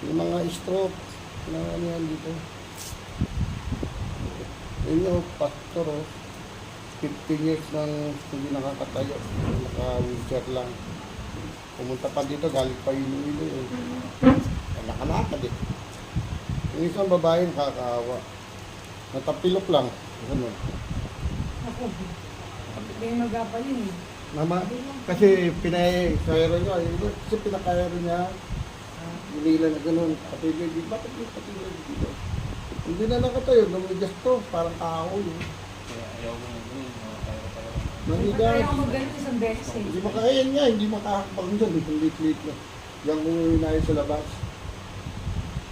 Yung mga stroke na ano yan dito. Yun yung pastor, oh. 15 years nang hindi nakakatayo. Naka-wheelchair lang. Pumunta pa dito, galing pa Iloilo eh. Nakalakad eh. Yung isang babae nakakaawa. Natapilok lang. Ganun. Ako, hindi magapalin eh. Mama, kasi pinay-kairo niya. Kasi pinakairo niya. Nila na ganun. Kapilyo, bakit yung kapilyo dito? Hindi na nakatayo. Lumigas to. Parang tao yun. Kaya ayaw mo na gawin, kaya pa lang. Nanigas. Kaya ako mag-ganun isang beses eh. Hindi makakaya niya. Hindi makakapang dyan. Kung lit-lit na. Yan kung inayo sa labas.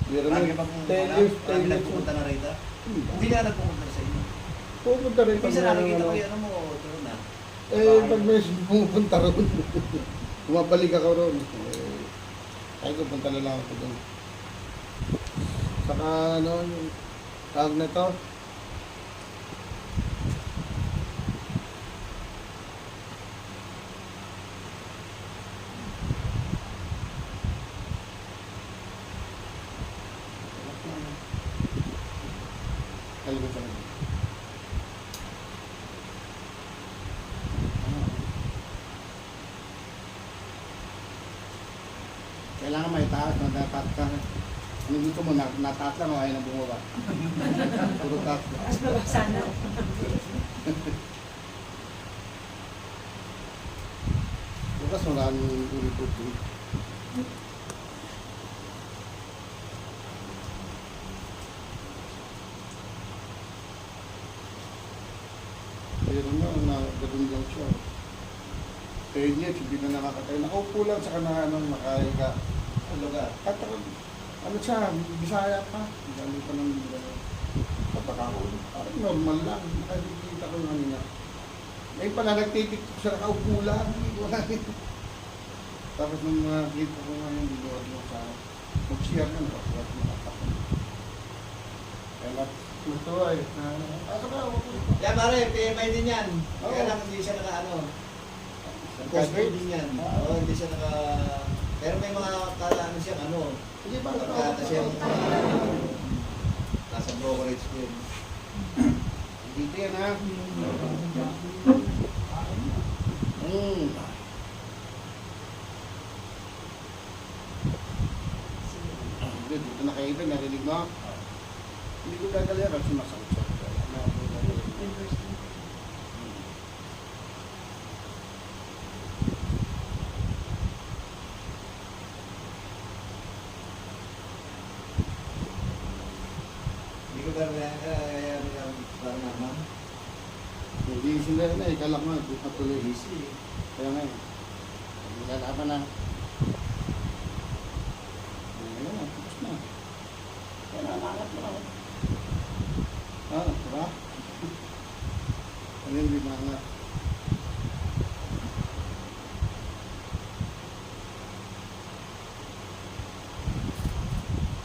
Meron Marami na. bang 10 years, 10 marami years. nagpupunta na rito? Hindi. Hindi na nagpupunta sa inyo. Pupunta rin pag Minsan meron nakikita ano. ko yung ano mo, ito na. Pag may pumupunta ron. Bumabalik ako ron. Ay, pupunta na lang ako doon. Saka ano, yung tawag na to. Kalimutan ko. Kailangan may taas, natatat ka. Ano gusto mo, nataas lang o ayaw na bumaba? Puro taas. Tapos na sana. Bukas maraming uri-uri. Pero na, ganun lang siya. 10 years, hindi na nakakatayo. Nakaupo lang sa kananang nakahiga. Ang lugar. At ano siya, Bisaya pa. Galing pa ng patakahuli. Parang normal lang. Nakikita ko yung ano niya. Ngayon pala nagtitiktok siya, nakaupo lang. Wala rin. Tapos nung nakita ko nga yung biluwag mo sa mag-share na, nakakulat mo nakapakot. Kaya gusto ay, asa ka, ako. Yan pare, PMI din yan. Oo. Kaya lang hindi siya naka-ano. Naka-grade? Post din yan. Ah. Oo, hindi siya naka... Pero may mga ano siya, ano. Sige ba, Pagkata siya yung nasa brokerage ko yun. dito yan ha. Dito na kayo ibig, narinig mo? Hindi ko gagalayan kasi masakit siya. Hindi ko gagawin kaya parang naman. Hindi sila na, ikalak mo, patuloy. Easy. Kaya nga, nilalaban na. Ayun na, tapos na. Kaya nanangat mo lang. Diba? Ano yung binangat?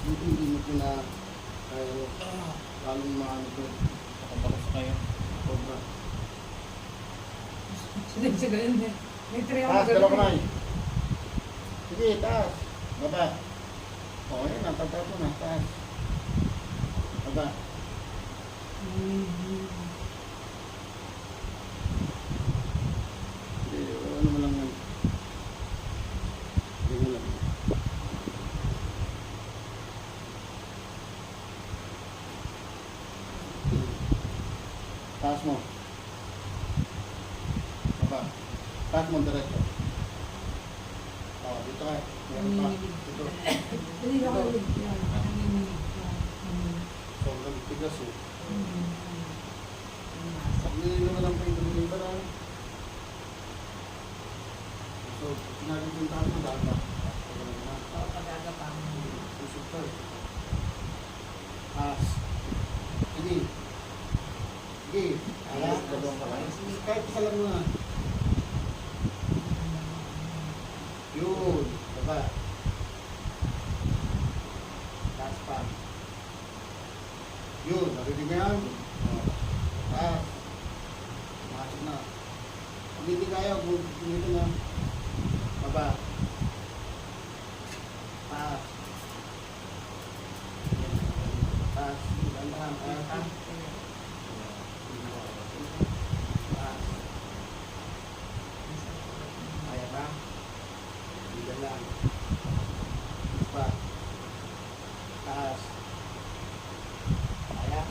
Hindi mo pina tayo lalong maano ko. Nakabakos kayo. Sobra. Sunod sa ganun eh. May tray ako Taas, ganun dalawa eh. na. Sige, taas. Baba. O, yun, natatap mo na. Taas. Baba. Hindi, ano mo lang yan. Hindi mo lang. Taas mo. Baba. Taas mo diretso. Dito ka. Meron pa. Dito. Hindi ako ulit yan. Sobrang tigas eh. Hindi naman ang pwede ng iba na. So, pinagin tayo ng data. Pusok to eh. Taas. Sige. Sige. Alas, dalawang kamay. Kahit isa lang na. Yun. Baba. Taas pa. Yun. Narinig mo yan? Taas. Masok na. Pag hindi kaya, dito na. Baba. Taas. lang. Pa. Taas. Kaya.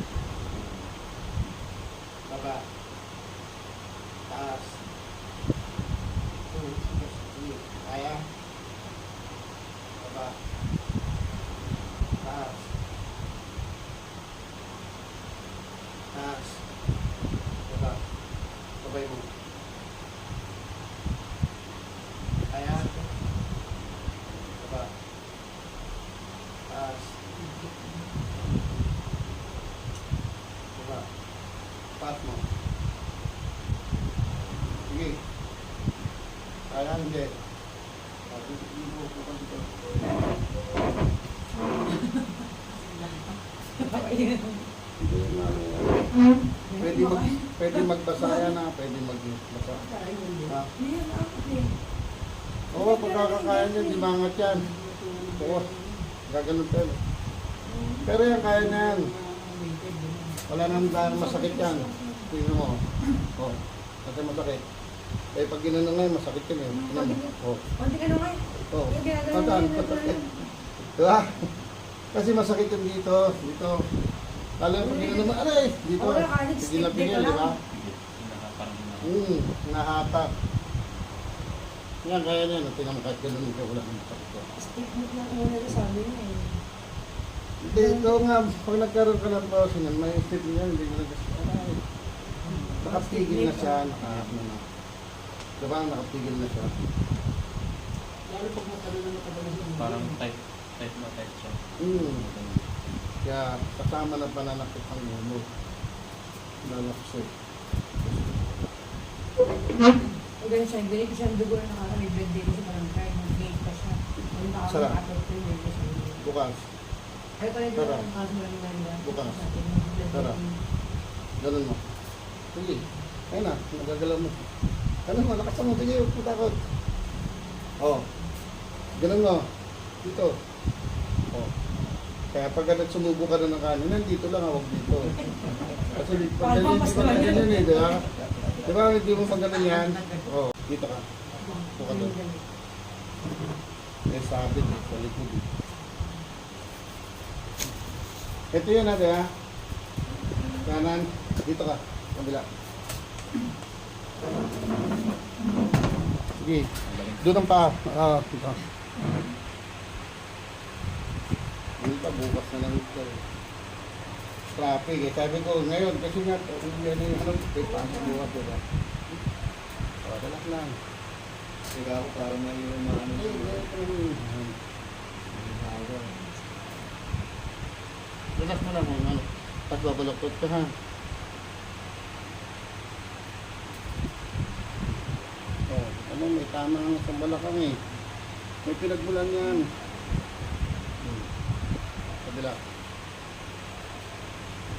Baba. Taas. Sige. Kaya. Baba. Taas. Taas. Baba. Babay mo. Kaya. Baba. Taas. Baba. Taas mo. Sige. Kaya hindi. Hindi mo po dito. Hindi pwede magbasa yan na, pwede magbasa. Ha? Oo, pagkakakaya niya, di mangat yan. Oo, gaganon tayo. Pero yan, kaya na yan. Wala nang dahil masakit yan. Tingnan mo. Oo, kasi masakit. Eh, pag ginanong ngayon, masakit yan eh. Tingnan mo. Oo. Konti ka naman. Oo. Yung ginagawa Pataan, niya, pataan. Diba? Kasi masakit yan dito. Dito. Lalo pag ginanong mo, aray! Dito. Oo, kahit Hindi stick na pingil, dito di ba? lang. Nahatak. Yan, kaya niya. Tingnan mo kahit ganun ka, wala nang masakit ko. Stick mo lang muna na sabi niya eh. Hindi, ito nga, pag nagkaroon ka ng pause niyan, may step niya, hindi mo nag aray. Nakapigil na siya, ano na. Diba, nakapigil na siya. Lalo pag matagal na matagal na siya. Parang tight na tight siya. Kaya kasama na pananakit ang ulo. Lalo kasi. O ganun siya, ganito siya ang dugo na nakaribed dito sa barangay. Nag-gate pa siya. Ang tao Sarap. nakapagpil dito sa iyo. Bukas. Ay, pala dito Sarap. ang kaso ng nila. Bukas. Sa atin, Sarap. Ganun mo. Sige. Ayun na, nagagalaw mo. Ganun mo, lakas mo. Sige, huwag mo takot. Oo. Ganun mo. Dito. Oo. Kaya pag sumubo ka na ng kanin, nandito lang, huwag dito. Kasi pag hindi ka na ganyan eh, di ba? Di ba, hindi mo pag ganun yan? Oo, dito ka. Dito ka doon. Eh, sabit eh, sa likod eh. Ito yun natin ha. Kanan, dito ka. Kabila. Sige. Doon ang paa. Dito. Hindi pa, bukas na lang ito. Traffic eh. Sabi ko, ngayon, kasi nga, yan yung ano, may pasok bukas, diba? O, relax lang. Sige ako para may yung mga ano siya. Relax mo lang mo, ano. Tapos babaloktot ka ha. O, ano, may tama nga sa balakang eh. May pinagmulan yan. Kabila.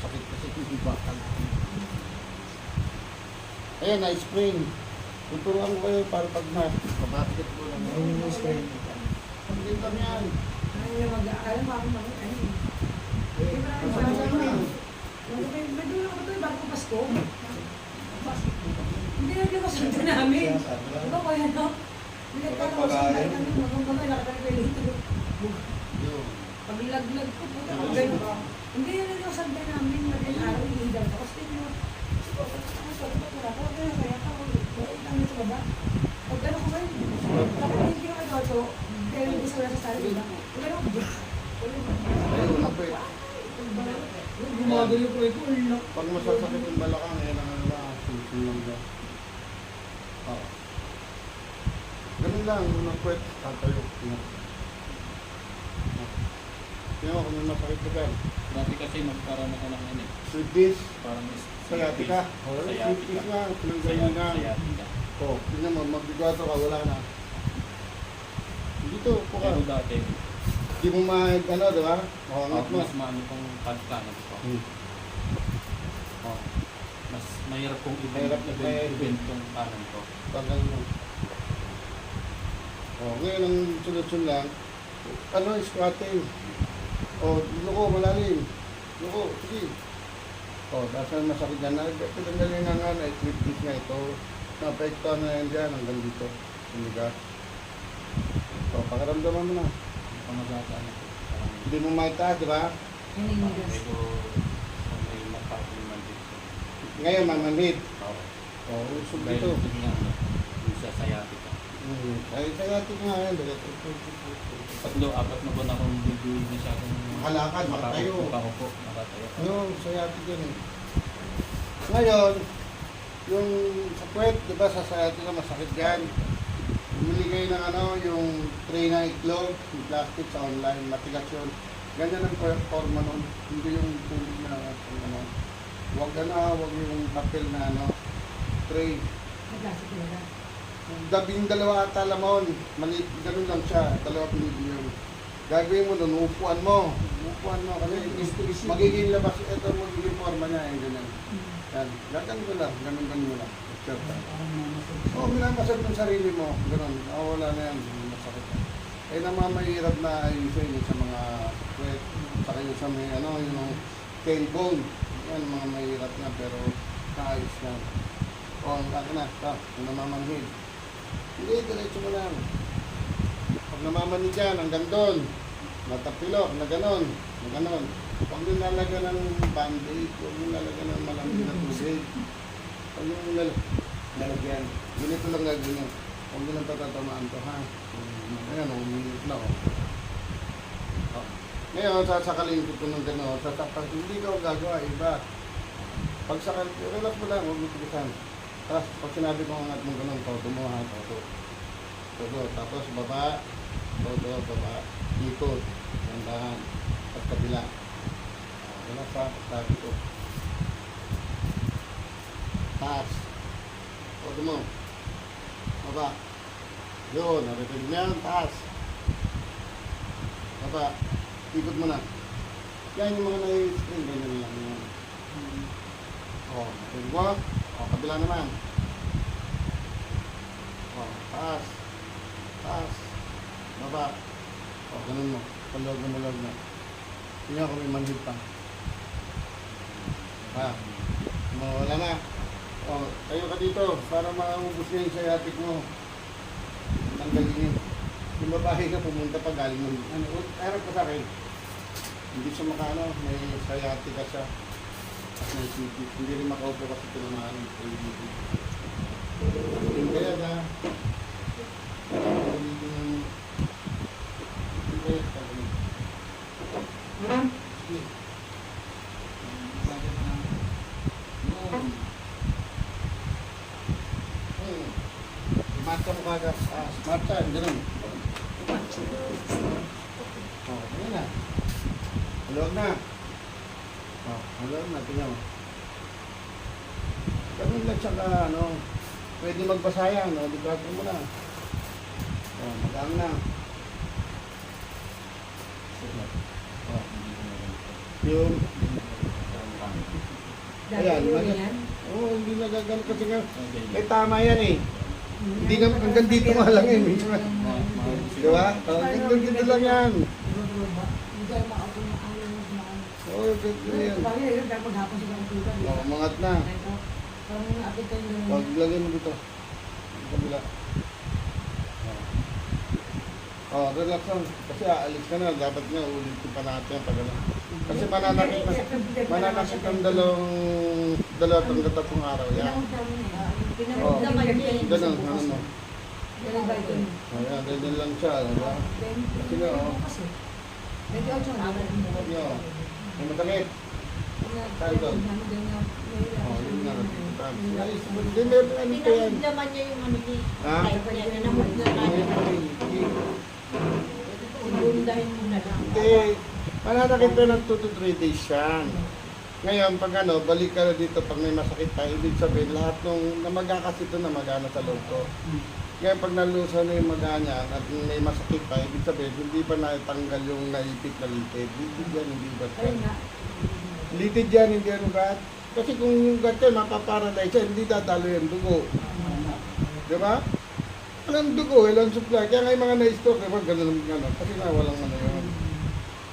Sakit kasi yung bakal. Ayan, na-spring. Tuturuan ko kayo para pag mabakit ko lang. Yung spray. Pagdin kami yan. Ano yung mag-aalam mo ako mga ano eh. Eh, masakit na. Madula ko ito, bago Pasko. Hindi na yung kasunod namin. Diba ko yan, no? Hindi na parang kasunod namin. Magandang nakatagal dito. Yun. Paglaglag ko po. Hindi na yung kasunod namin. Madaling araw, ihidang ko. Kasi mo, pag ano ko ba yun? Kapag hindi ko katoto, pero hindi sa wala sa sarili ba? Pag ano ko ba? Ayun, ako eh. Gumagalo ko ito, ulo. Pag masasakit yung balakang, yan ang ano lang, susun lang dyan. Oo. Ganun lang, unang kwet, tatayo. Tingnan mo kung may masakit ka dyan. Dati kasi magkaroon ako ng ano eh. Sweeties, Parang sciatica. O, sweeties nga, pinanggaling na. Sciatica. O, tingnan mo, magbigwato ka, wala na. Dito, po ka. Pero dati, Di mo ano, di ba? O, angat mo. mas maano kong pagkanan ko. Oh, Mas mahirap kong Mahirap na kaya i-bend tong kanan ko. tagal mo. O, ngayon ang sunod-sunod lang, ano, squatting. O, luko, malalim. Luko, sige. O, dahil masakit yan. Pinanggaling nga nga na, sweeties nga ito. Napaikto na yan dyan, hanggang dito. Hindi ka. O, pakiramdaman mo na. Hindi pa magagaan ito. Parang Hindi mo maitaas, di ba? Hininigas. medyo may napapong man dito. Ngayon, mamanhid. Oo. Oo, usog Dahil dito. biglang yung sa sciatica. Ay, kaya ito nga yan. Apat na buwan akong hindi masyadong Makalakad, makatayo. Makaupo, makatayo. Ano, sciatic yan eh. Ngayon, yung sa puwet, di ba, sa sciatic na masakit yan. Bumili kayo ng ano, yung tray na itlog, yung plastic sa online, matigas yun. Ganyan ang forma nun. Hindi yung tubig na ano. Huwag huwag yung papel na ano, tray. Naglasik talaga. Dalawa ata lamon, maliit, ganun lang siya, dalawa pinili yun. Gagawin mo doon, upuan mo kasi magiging labas, ito magiging forma niya, ganyan. Yan, ganun ko lang, ganun mo lang. Oo, minamasal ng sarili mo, ganun, wala na yan, masakit. Eh namamahirap na ayusin yung sa mga sweat, saka yung sa may ano, yung tailbone. Yan, mga mahirap na, pero naayos na. O, ang akin na, yung namamanhid. Hindi, diretso mo lang. Pag namamanhid yan, hanggang doon, natapilok, na ganon, na ganon. Huwag yung lalagyan ng band-aid, huwag yung lalagyan ng malamig na tubig. Huwag yung lalagyan. Ganito lang gagawin. Huwag yung natatamaan to, ha? Ayan, uminit na, oh. Ngayon, sasakalin ko ito ng gano'n, hindi ka gagawa, iba. Pag sakal, relax mo lang, huwag mo tilisan. Tapos, pag sinabi ko angat mong gano'n, todo mo ha, todo. Tapos, baba, todo, baba, ikot, dandahan, at kabila. Relax ha, sabi ko. Taas, todo mo, baba. Yun, narinig mo yan, taas. Baba, ikot mo na. Yan yung mga nai-screen, ganyan lang yan. Narinig mo? Kabila naman. Taas. Taas. Baba. Ganun mo. Palog na malog na. Tingnan ko may manhid pa. Wala na. Tayo ka dito para maubos na yung sciatic mo. Tanggalin. Yung babae ka pumunta pa galing mo. Harap ka sa akin. Hindi siya makano. May sciatica siya. At may sipit. Hindi rin makaupo kasi tinamaan ng ABD. Hindi kaya na. Hindi kaya Marcha mo kagad. Marcha, ganun. Ayan na. Halog na. Halog na, tingnan mo. Ganun lang siya ka, ano, pwede magbasayan, no? Librato mo na. Magaan na. Yung, ayan, hindi nagagano kasi nga, may tama yan eh. Hindi nga, hanggang dito nga lang eh. Di ba? Hanggang dito lang yan. Oo, ganito yan. Mangat na. Pag lagay mo dito. Kabila. Relax lang. Kasi aalis ka na. Dapat nga ulitin pa natin pag ano. Kasi mananakit ang dalawang tatlong araw yan. Ganun, ano mo. Ayan, ganyan lang siya. Diba? Kasi nga, may matakit. Tayo doon. Yun nga. Hindi, meron ano pa yan. Pinamudlaman niya yung ano ni Ha? type niya. Pinamudlaman niya. Ibundahin mo na lang. Hindi. Mananakit pa ng 2 to 3 days yan. Ngayon, pag ano, balik ka na dito pag may masakit pa, ibig sabihin, lahat nung namaga kasi ito namagana sa loob ko. Ngayon, pag nalusa na yung maga niya at may masakit pa, ibig sabihin, hindi pa natanggal yung naipit na litid. Litid yan, hindi ugat. Litid yan, hindi yan ugat. Kasi kung yung ugat yan, mapaparalyze yan, hindi dadalo yung dugo. Di ba? Walang dugo, walang supply. Kaya nga yung mga na-stroke, diba, ganun lang, kasi nga walang ano yun.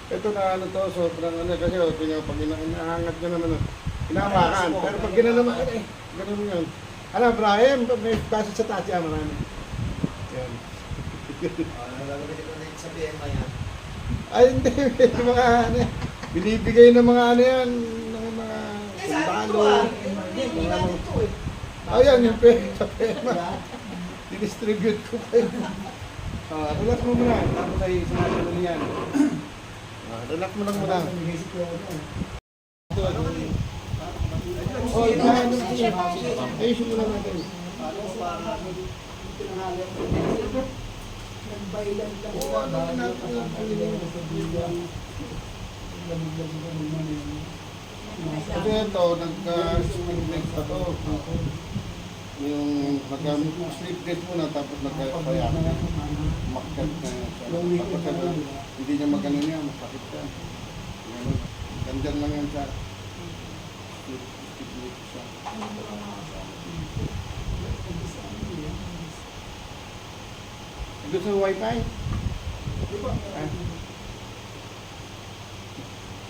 Ito na ano to, sobrang ano, kasi pag inahangat nyo naman, inahawakan. Pero pag ginanaman, ganun yun. Alam, Brian, pag may basit sa taas yan, marami. Yan. Nagagamitin ko na yun sa BMI yan. Ay, hindi. May mga ano, binibigay ng mga ano yan, ng mga Eh, sa akin to sundalo. ah. Hindi nga dito eh. Ayan, yung pera sa pera. Didistribute ko kayo. Relax mo muna. Tapos ay sinasabi mo yan. Relax mo lang muna. Oh, ikahan mo siya. Ayusin mo lang natin. Ano para Nagbaylan lang. Oo, ano natin yung kasi ito, nagka-sleep pa to. Yung nagka-sleep muna tapos nagka-payak. Makat na siya. Tapos ano, hindi niya magano niya, masakit siya. Ganun. Ganyan lang yan siya. Sleep siya. Gusto mo wifi? Ah.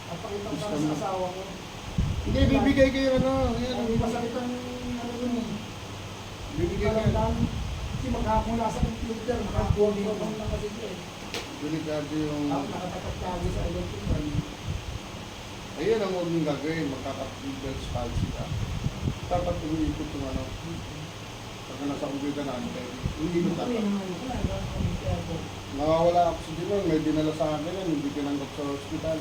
Napakita ko sa asawa ko. Hindi, bibigay kayo ano. Yan, Ang masakit ang ano dun eh. bibigay kayo. Kasi maghapon na sa computer, makakuha na kasi siya eh. Delikado yung... Nakatakat lagi sa electric fan. Ayun ang huwag mong gagawin, magkaka-Bell's palsy ka. Dapat umiikot yung ano. Pagka nasa computer na ano kayo, hindi mo dapat. Nawawala oxygen nun, may dinala sa akin yan, hindi tinanggap sa hospital.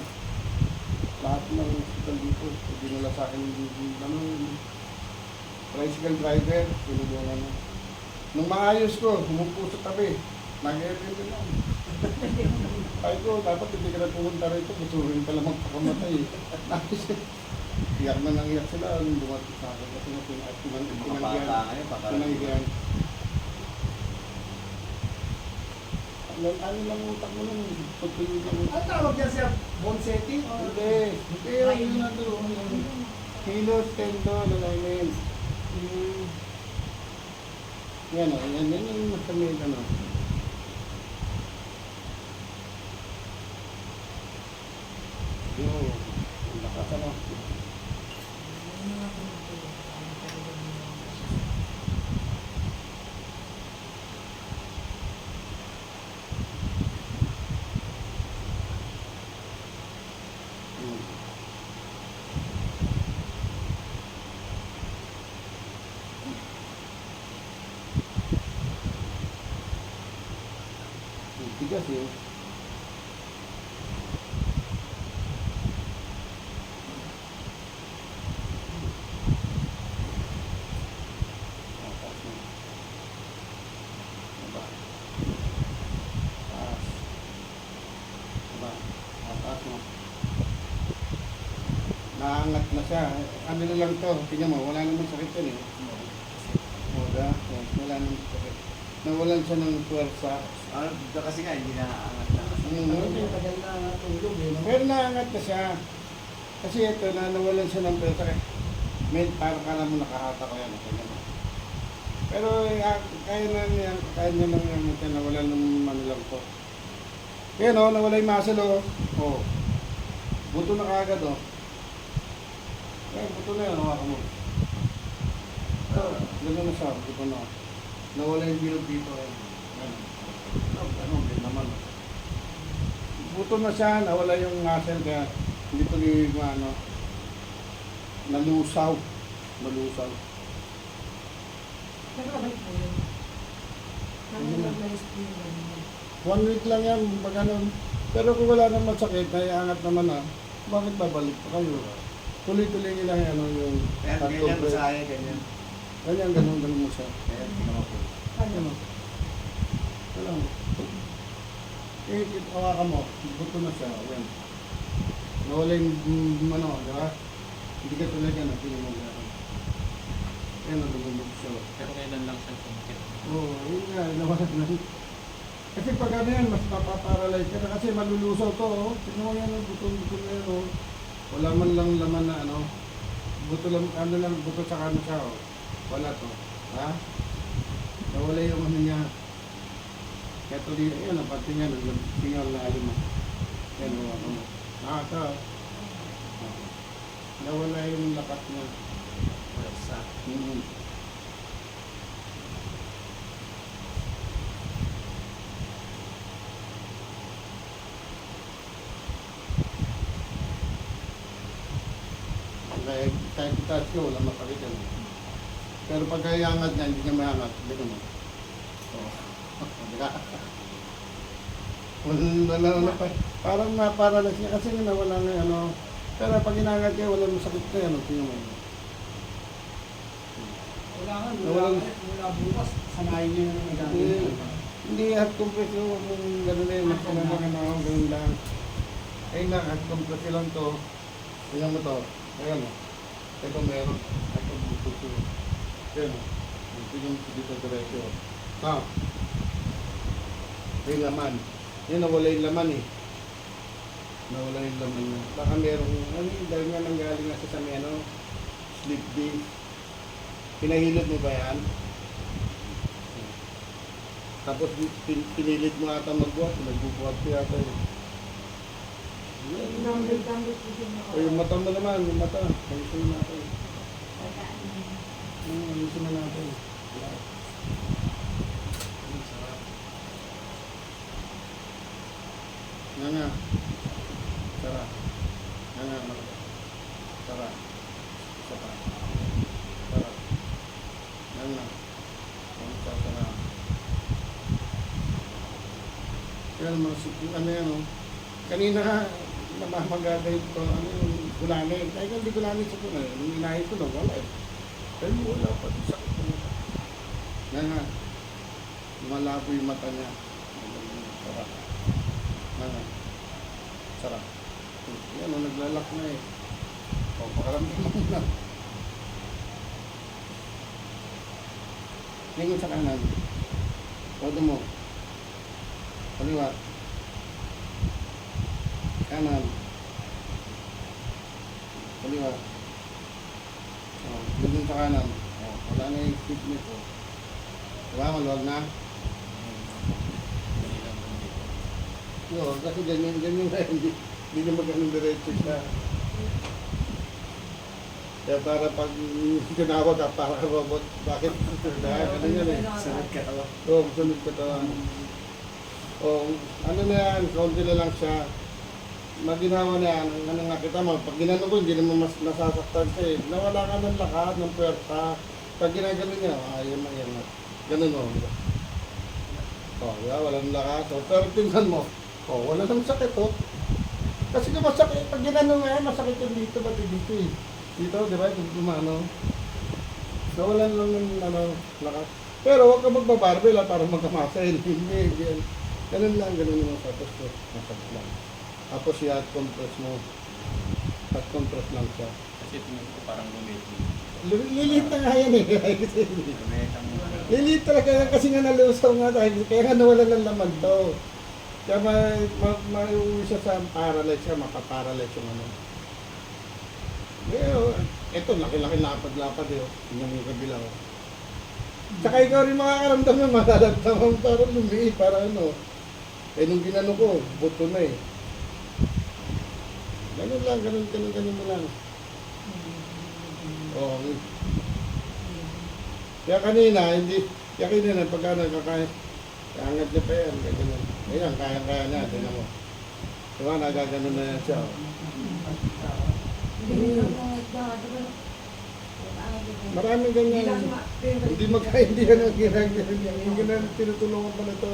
Lahat ng hospital dito, dinala sa akin yung ano, tricycle driver, tinulungan mo. Nung maayos ko, humupo sa tabi, nag-airplane din lang. Ay ko, dapat hindi ka na pumunta rito, gusto rin pala magpakamatay. Iyak na nang iyak sila, nung dumating sa akin, kasi mga bata ngayon, pinanggihan. Ano lang utak mo nun, pagpilin lang. Ang tawag niya siya, bone setting or... Hindi, yun na doon. Kilos, tendon, alignment. Yan o, yan yung masamil, ano. Yun, ang lakas, ano. Tigas eh. Naangat na siya. Ano na lang to, tingnan mo, wala namang sakit yan eh. Wala, wala namang sakit. Nawalan siya ng puwersa. kasi nga, hindi na angat na. Yung tagal na tulog eh. no? Pero naangat na siya. Kasi ito, nawalan siya ng puwersa. May parang kala mo nakahata ko yan. Tingnan mo. Pero kaya niya lang yan, nawala ng ano lang to. Yan o, nawala yung muscle o. Oh. Buto na kaagad o. Yan, buto na yan, hawakan mo. Gano'n na siya, buto na. Nawala yung bilog dito. Ano, din naman. Buto na siya, nawala yung muscle kaya hindi tuloy yung ano. Nalusaw. Malusaw. Nakabalik mo yun. Ano lang na spring ganun. 1 week lang yan, pag ano. Pero kung wala namang sakit, naiangat naman na, bakit babalik pa kayo? Tuloy-tuloy nyo lang yan, yung Kaya ganyan, masaya, ganyan. ganyan, ganun mo siya. Kaya tingnan ko. Ano? Wala mo. Hawakan mo, buto na siya, yan. Nawala yung ano, di ba? Hindi ka tuloy yan, hindi mo gano'n. Yan, nagulog siya. Pero kailan lang siya sumikit. Oo, yun nga, nawala na. Kasi pag ano yan, mas mapaparalyze ka na kasi malulusaw to, oh. Tignan mo yan, oh, buto na yan, oh. Wala man lang laman na ano. Buto lang, ano lang, buto sa kano siya, oh. Wala to. Ha? Nawala yung ano niya. Kaya to dito, yan, ang pati niya, nagsingal na alim mo. Yan, ano mo. Ito. Nawala yung lakas niya. Pwersa. kahit touch ko, wala masakit yan. Pero pag iangat niya, hindi niya maangat, hindi naman. So, wala pa. Parang na-paralyze niya kasi nawala na ano. Pero pag inangat niya, wala masakit na yan. Tingnan mo. Kailangan, mula bukas, sanayin niyo na ng gamit. Hindi hot compress yung gano'n na yun. Mas ganun lang. Ayun na, hot compress lang to. Tingnan mo to. Ayan o. Ito meron. Ito bukod to. Ayan o. Ito yung dito diretso. Ah. May laman. Yan, nawala yung laman eh. Nawala yung laman niya. Baka merong, ano yung dahil nga nanggaling nga sa may ano, slip disc. Pinahilod mo ba yan? Tapos pinilit mo ata magbuhat, nagbubuhat ko yata yun. Gambit-gambit po siya O yung mata mo naman, yung mata. Ayusin mo natin. Pagkaan mo. Ayusin mo natin. Nga nga. Tara. Nga nga. Tara. Isa pa. Tara. Nga nga. Tara. Kaya ano yan o. Kanina namamagagay ko, ano yung gulanin. Kaya hindi gulanin sa kuna. Nung inahin ko na, wala eh. Pero wala pa. Sakit na mata. Nga nga. Malabo yung mata niya. Sarap. Nga nga. Sarap. Yan o, naglalak na eh. O, pakaramdaman mo na. Lingon sa kanan. Todo mo. Kaliwa. Kanan. Kaliwa. Oh, ganun sa kanan. Oh, wala na yung stiffness. Oh. Diba? Maluwag na? Yo, kasi ganyan na hindi na magandang diretso siya. Kaya para pag tinawag ka, para robot, bakit? Dahil ano yan eh. Sunod ka tawa. Oo, sunod ka tawa. O, ano na yan, kaunti na lang siya. Maginawa na yan, ano nga kita mo, pag ginano ko, hindi naman mas nasasaktan siya eh. Nawala ka ng lakas, ng puwerta. Pag ginagano niya, ayun na yan. Ganun o. O, walang lakas. O, pero tingnan mo, o, wala nang sakit o. Kasi kung masakit, pag ginano nga yan, masakit yung dito, pati dito eh. Dito, di ba, yung gumano. Nawalan lang ng lakas. Pero huwag ka magbabarbell para magkamasail. Hindi. Ganun lang, ganun yung tapos ko. Masakit lang. Tapos yung hot compress mo. Hot compress lang siya. Kasi tingin ko parang lumit. Lilit na nga yan eh. Lumit ang... Lilit talaga yan kasi nga nalusaw nga tayo. Kaya nga nawalan ng laman to. Kaya mauwi siya sa paralyze siya, makaparalyze yung ano. Ito, laki-laki lapad-lapad eh. Yung kabila ko. Saka ikaw rin makakaramdam yung malalamdaman parang lumiit, para ano. Eh nung ginano ko, buto na eh. Ganun lang, ganun mo lang. Oo. Kaya kanina, pagka nagkakaya, kaangat niya pa yan, ganyan. Ayan, kaya niya, tinan mo. Diba, nagaganon na yan siya. Maraming ganyan. Hindi magkaindihan ang ginagawa niya. Yung ginagawa, tinutulungan pa na ito.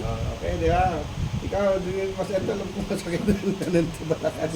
Okay, di ba? Ikaw, mas ito lang kung masakit na ng balakad.